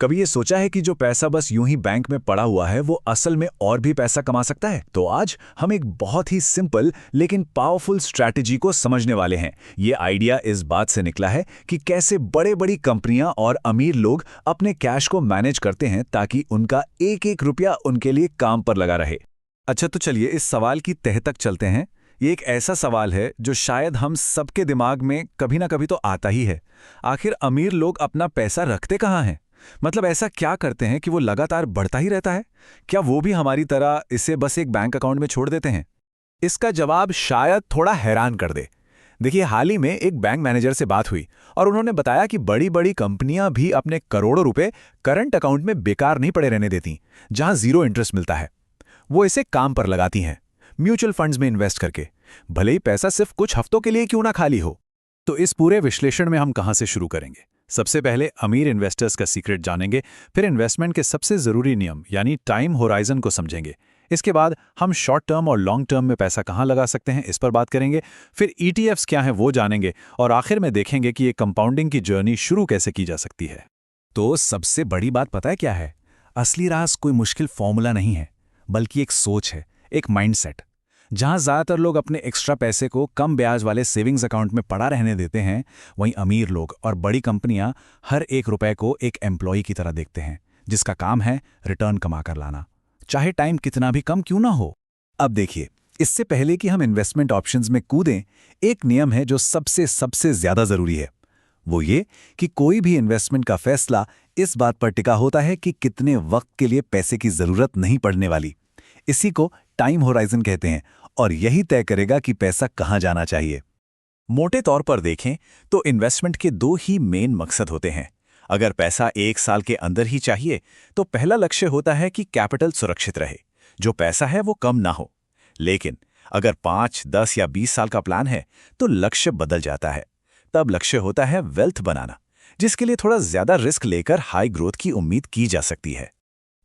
कभी ये सोचा है कि जो पैसा बस यूं ही बैंक में पड़ा हुआ है वो असल में और भी पैसा कमा सकता है? तो आज हम एक बहुत ही सिंपल लेकिन पावरफुल स्ट्रैटेजी को समझने वाले हैं। ये आइडिया इस बात से निकला है कि कैसे बड़े बड़ी कंपनियां और अमीर लोग अपने कैश को मैनेज करते हैं ताकि उनका एक एक रुपया उनके लिए काम पर लगा रहे। अच्छा, तो चलिए इस सवाल की तह तक चलते हैं। ये एक ऐसा सवाल है जो शायद हम सबके दिमाग में कभी ना कभी तो आता ही है। आखिर अमीर लोग अपना पैसा रखते कहाँ हैं? मतलब ऐसा क्या करते हैं कि वो लगातार बढ़ता ही रहता है? क्या वो भी हमारी तरह इसे बस एक बैंक अकाउंट में छोड़ देते हैं? इसका जवाब शायद थोड़ा हैरान कर दे। देखिए, हाल ही में एक बैंक मैनेजर से बात हुई और उन्होंने बताया कि बड़ी बड़ी कंपनियां भी अपने करोड़ों रुपए करंट अकाउंट में बेकार नहीं पड़े रहने देती, जहां जीरो इंटरेस्ट मिलता है। वो इसे काम पर लगाती हैं, म्यूचुअल फंड्स में इन्वेस्ट करके, भले ही पैसा सिर्फ कुछ हफ्तों के लिए क्यों ना खाली हो। तो इस पूरे विश्लेषण में हम कहां से शुरू करेंगे? सबसे पहले अमीर इन्वेस्टर्स का सीक्रेट जानेंगे, फिर इन्वेस्टमेंट के सबसे जरूरी नियम यानी टाइम होराइजन को समझेंगे। इसके बाद हम शॉर्ट टर्म और लॉन्ग टर्म में पैसा कहां लगा सकते हैं इस पर बात करेंगे, फिर ईटीएफ्स क्या हैं वो जानेंगे और आखिर में देखेंगे कि ये कंपाउंडिंग की जर्नी शुरू कैसे की जा सकती है। तो सबसे बड़ी बात पता है क्या है? असली राज कोई मुश्किल फॉर्मूला नहीं है, बल्कि एक सोच है, एक माइंडसेट। जहां ज्यादातर लोग अपने एक्स्ट्रा पैसे को कम ब्याज वाले सेविंग्स अकाउंट में पड़ा रहने देते हैं, वहीं अमीर लोग और बड़ी कंपनियां हर एक रुपए को एक एम्प्लॉय की तरह देखते हैं, जिसका काम है रिटर्न कमा कर लाना, चाहे टाइम कितना भी कम क्यों ना हो। अब देखिए, इससे पहले कि हम इन्वेस्टमेंट ऑप्शंस में कूदें, एक नियम है जो सबसे सबसे ज्यादा जरूरी है। वो ये कि कोई भी इन्वेस्टमेंट का फैसला इस बात पर टिका होता है कि कितने वक्त के लिए पैसे की जरूरत नहीं पड़ने वाली। इसी को टाइम होराइजन कहते हैं और यही तय करेगा कि पैसा कहां जाना चाहिए। मोटे तौर पर देखें तो इन्वेस्टमेंट के दो ही मेन मकसद होते हैं। अगर पैसा 1 साल के अंदर ही चाहिए तो पहला लक्ष्य होता है कि कैपिटल सुरक्षित रहे, जो पैसा है वो कम ना हो। लेकिन अगर 5, 10 या 20 साल का प्लान है तो लक्ष्य बदल जाता है। तब लक्ष्य होता है वेल्थ बनाना, जिसके लिए थोड़ा ज्यादा रिस्क लेकर हाई ग्रोथ की उम्मीद की जा सकती है।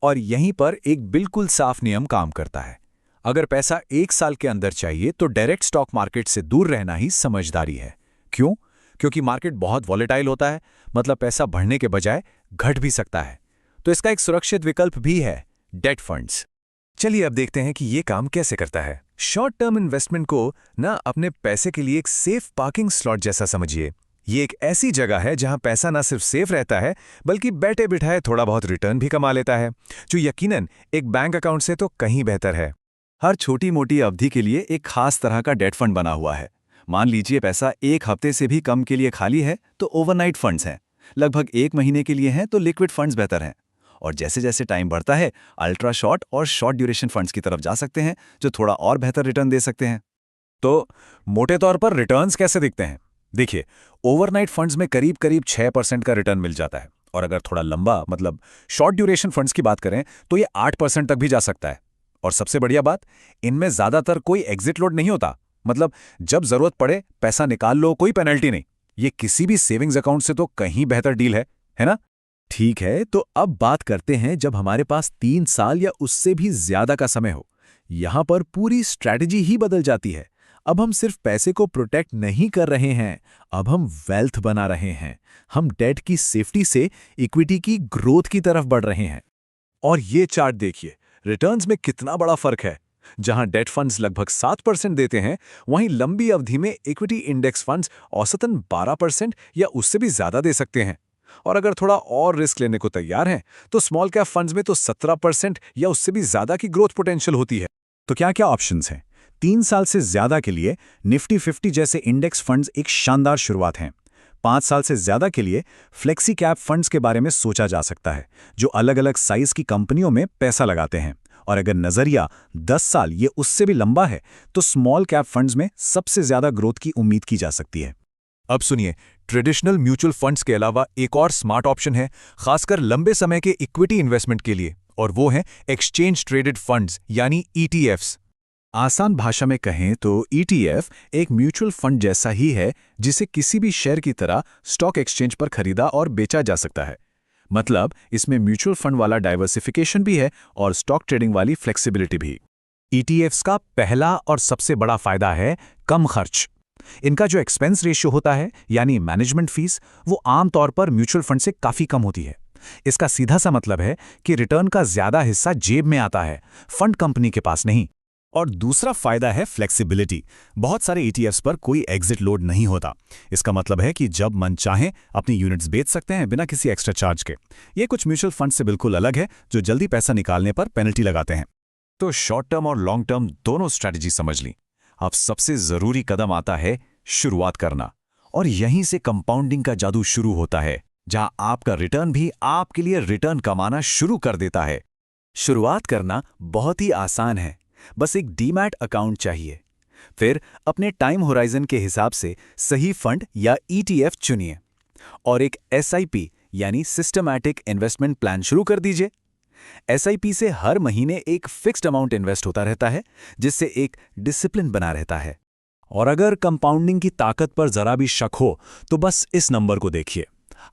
और यहीं पर एक बिल्कुल साफ नियम काम करता है। अगर पैसा 1 साल के अंदर चाहिए तो डायरेक्ट स्टॉक मार्केट से दूर रहना ही समझदारी है। क्यों? क्योंकि मार्केट बहुत वॉलेटाइल होता है, मतलब पैसा बढ़ने के बजाय घट भी सकता है। तो इसका एक सुरक्षित विकल्प भी है, डेट फंड्स। चलिए अब देखते हैं कि ये काम कैसे करता है। शॉर्ट टर्म इन्वेस्टमेंट को ना अपने पैसे के लिए एक सेफ पार्किंग स्लॉट जैसा समझिए। ये एक ऐसी जगह है जहां पैसा ना सिर्फ सेफ रहता है, बल्कि बैठे बिठाए थोड़ा बहुत रिटर्न भी कमा लेता है, जो यकीनन एक बैंक अकाउंट से तो कहीं बेहतर है। हर छोटी मोटी अवधि के लिए एक खास तरह का डेट फंड बना हुआ है। मान लीजिए पैसा 1 हफ्ते से भी कम के लिए खाली है तो ओवरनाइट फंड्स हैं, लगभग 1 महीने के लिए हैं तो लिक्विड फंड्स बेहतर हैं। और जैसे जैसे टाइम बढ़ता है, अल्ट्रा शॉर्ट और शॉर्ट ड्यूरेशन फंड्स की तरफ जा सकते हैं, जो थोड़ा और बेहतर रिटर्न दे सकते हैं। तो मोटे तौर पर रिटर्न्स कैसे दिखते हैं? देखिए, ओवरनाइट फंड्स में करीब करीब 6% का रिटर्न मिल जाता है, और अगर थोड़ा लंबा मतलब शॉर्ट ड्यूरेशन फंड्स की बात करें तो ये 8% तक भी जा सकता है। और सबसे बढ़िया बात, इनमें ज्यादातर कोई एग्जिट लोड नहीं होता, मतलब जब जरूरत पड़े पैसा निकाल लो, कोई पेनल्टी नहीं। ये किसी भी सेविंग्स अकाउंट से तो कहीं बेहतर डील है ना? ठीक है, तो अब बात करते हैं जब हमारे पास 3 साल या उससे भी ज्यादा का समय हो। यहां पर पूरी स्ट्रैटेजी ही बदल जाती है। अब हम सिर्फ पैसे को प्रोटेक्ट नहीं कर रहे हैं, अब हम वेल्थ बना रहे हैं। हम डेट की सेफ्टी से इक्विटी की ग्रोथ की तरफ बढ़ रहे हैं। और ये चार्ट देखिए, रिटर्न्स में कितना बड़ा फर्क है। जहां डेट फंड्स लगभग 7% देते हैं, वहीं लंबी अवधि में इक्विटी इंडेक्स फंड्स औसतन 12% या उससे भी ज्यादा दे सकते हैं। और अगर थोड़ा और रिस्क लेने को तैयार हैं, तो स्मॉल कैप फंड्स में तो 17% या उससे भी ज्यादा की ग्रोथ पोटेंशियल होती है। तो क्या क्या ऑप्शंस हैं? 3 साल से ज्यादा के लिए निफ्टी 50 जैसे इंडेक्स फंड्स एक शानदार शुरुआत हैं। 5 साल से ज्यादा के लिए फ्लेक्सी कैप फंड्स के बारे में सोचा जा सकता है, जो अलग अलग साइज की कंपनियों में पैसा लगाते हैं। और अगर नजरिया 10 साल ये उससे भी लंबा है, तो स्मॉल कैप फंड्स में सबसे ज्यादा ग्रोथ की उम्मीद की जा सकती है। अब सुनिए, ट्रेडिशनल म्यूचुअल फंड्स के अलावा एक और स्मार्ट ऑप्शन है, खासकर लंबे समय के इक्विटी इन्वेस्टमेंट के लिए, और वो है एक्सचेंज ट्रेडेड फंड्स यानी ईटीएफ्स। आसान भाषा में कहें तो ईटीएफ एक म्यूचुअल फंड जैसा ही है, जिसे किसी भी शेयर की तरह स्टॉक एक्सचेंज पर खरीदा और बेचा जा सकता है। मतलब इसमें म्यूचुअल फंड वाला डाइवर्सिफिकेशन भी है और स्टॉक ट्रेडिंग वाली फ्लेक्सिबिलिटी भी। ईटीएफ्स का पहला और सबसे बड़ा फायदा है कम खर्च। इनका जो एक्सपेंस रेशियो होता है यानी मैनेजमेंट फीस, वो आमतौर पर म्यूचुअल फंड से काफी कम होती है। इसका सीधा सा मतलब है कि रिटर्न का ज्यादा हिस्सा जेब में आता है, फंड कंपनी के पास नहीं। और दूसरा फायदा है फ्लेक्सिबिलिटी। बहुत सारे ईटीएफ्स पर कोई एग्जिट लोड नहीं होता। इसका मतलब है कि जब मन चाहे अपनी यूनिट्स बेच सकते हैं बिना किसी एक्स्ट्रा चार्ज के। ये कुछ म्यूचुअल फंड से बिल्कुल अलग है, जो जल्दी पैसा निकालने पर पेनल्टी लगाते हैं। तो शॉर्ट टर्म और लॉन्ग टर्म दोनों स्ट्रैटेजी समझ ली। अब सबसे जरूरी कदम आता है शुरुआत करना। और यहीं से कंपाउंडिंग का जादू शुरू होता है, जहां आपका रिटर्न भी आपके लिए रिटर्न कमाना शुरू कर देता है। शुरुआत करना बहुत ही आसान है। बस एक डीमैट अकाउंट चाहिए। फिर अपने टाइम होराइजन के हिसाब से सही फंड या ईटीएफ चुनिए और एक एसआईपी यानी सिस्टमैटिक इन्वेस्टमेंट प्लान शुरू कर दीजिए। एसआईपी से हर महीने एक फिक्स्ड अमाउंट इन्वेस्ट होता रहता है, जिससे एक डिसिप्लिन बना रहता है। और अगर कंपाउंडिंग की ताकत पर जरा भी शक हो तो बस इस नंबर को देखिए।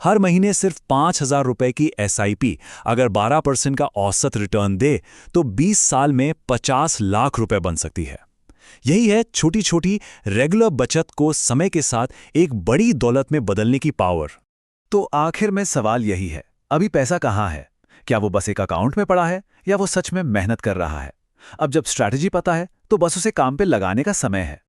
हर महीने सिर्फ 5,000 रुपए की एसआईपी अगर 12% का औसत रिटर्न दे तो 20 साल में 50 लाख रुपए बन सकती है। यही है छोटी छोटी रेगुलर बचत को समय के साथ एक बड़ी दौलत में बदलने की पावर। तो आखिर में सवाल यही है, अभी पैसा कहाँ है? क्या वो बस एक अकाउंट में पड़ा है या वो सच में मेहनत कर रहा है? अब जब स्ट्रैटेजी पता है तो बस उसे काम पे लगाने का समय है।